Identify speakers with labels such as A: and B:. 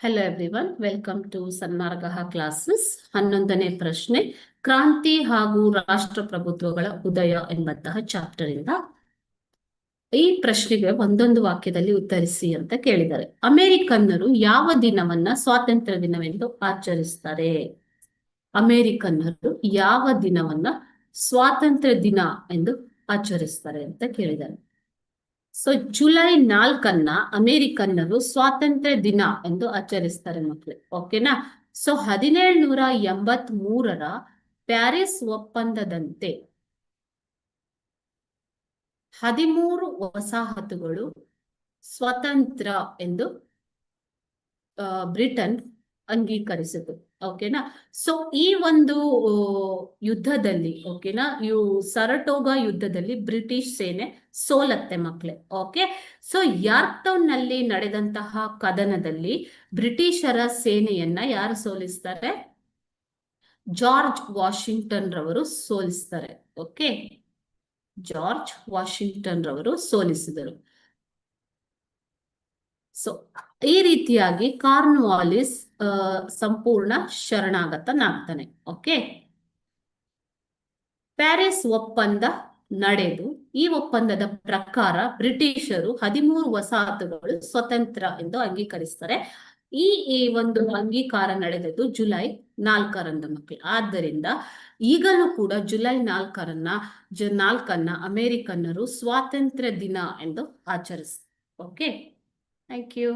A: Hello everyone, welcome to Sanmarga classes. 11ನೇ ಪ್ರಶ್ನೆ, ಕ್ರಾಂತಿ ಹಾಗೂ ರಾಷ್ಟ್ರಪ್ರಭುತ್ವಗಳ ಉದಯ ಎಂಬಂತಹ ಚಾಪ್ಟರ್ ಇಂದ ಈ ಪ್ರಶ್ನೆಗೆ ಒಂದೊಂದು ವಾಕ್ಯದಲ್ಲಿ ಉತ್ತರಿಸಿ ಅಂತ ಕೇಳಿದ್ದಾರೆ. ಅಮೆರಿಕನ್ನರು ಯಾವ ದಿನವನ್ನ ಸ್ವಾತಂತ್ರ್ಯ ದಿನವೆಂದು ಆಚರಿಸ್ತಾರೆ? ಅಮೆರಿಕನ್ನರು ಯಾವ ದಿನವನ್ನ ಸ್ವಾತಂತ್ರ್ಯ ದಿನ ಎಂದು ಆಚರಿಸ್ತಾರೆ ಅಂತ ಕೇಳಿದ್ದಾರೆ. ಸೊ ಜುಲೈ 4 ಅಮೆರಿಕನ್ನರು ಸ್ವಾತಂತ್ರ್ಯ ದಿನ ಎಂದು ಆಚರಿಸ್ತಾರೆ ಮಕ್ಕಳು. ಓಕೆನಾ? ಸೊ 1783 ಪ್ಯಾರಿಸ್ ಒಪ್ಪಂದದಂತೆ 13 ವಸಾಹತುಗಳು ಸ್ವತಂತ್ರ ಎಂದು ಬ್ರಿಟನ್ ಅಂಗೀಕರಿಸಿತು. ಓಕೆನಾ? ಸೊ ಈ ಒಂದು ಯುದ್ಧದಲ್ಲಿ, ಓಕೆನಾ, ಸರಟೋಗ ಯುದ್ಧದಲ್ಲಿ ಬ್ರಿಟಿಷ್ ಸೇನೆ ಸೋಲತ್ತೆ ಮಕ್ಕಳೇ. ಓಕೆ, ಸೊ ಯಾರ್ಕ್ ಟೌನ್ ನಲ್ಲಿ ನಡೆದಂತಹ ಕದನದಲ್ಲಿ ಬ್ರಿಟಿಷರ ಸೇನೆಯನ್ನ ಯಾರು ಸೋಲಿಸ್ತಾರೆ? ಜಾರ್ಜ್ ವಾಷಿಂಗ್ಟನ್ ರವರು ಸೋಲಿಸ್ತಾರೆ. ಓಕೆ, ಜಾರ್ಜ್ ವಾಷಿಂಗ್ಟನ್ ರವರು ಸೋಲಿಸಿದರು. ಸೊ ಈ ರೀತಿಯಾಗಿ ಕಾರ್ನ್ವಾಲಿಸ್ ಸಂಪೂರ್ಣ ಶರಣಾಗತನಾಗ್ತಾನೆ. ಓಕೆ, ಪ್ಯಾರಿಸ್ ಒಪ್ಪಂದ ನಡೆದು ಈ ಒಪ್ಪಂದದ ಪ್ರಕಾರ ಬ್ರಿಟಿಷರು 13 ವಸಾಹತುಗಳು ಸ್ವತಂತ್ರ ಎಂದು ಅಂಗೀಕರಿಸ್ತಾರೆ. ಈ ಒಂದು ಅಂಗೀಕಾರ ನಡೆದದ್ದು ಜುಲೈ 4 ಮಕ್ಕಳು. ಆದ್ದರಿಂದ ಈಗಲೂ ಕೂಡ ಜುಲೈ 4 ಅಮೆರಿಕನ್ನರು ಸ್ವಾತಂತ್ರ್ಯ ದಿನ ಎಂದು ಆಚರಿಸ್ತಾರೆ. Okay, thank you.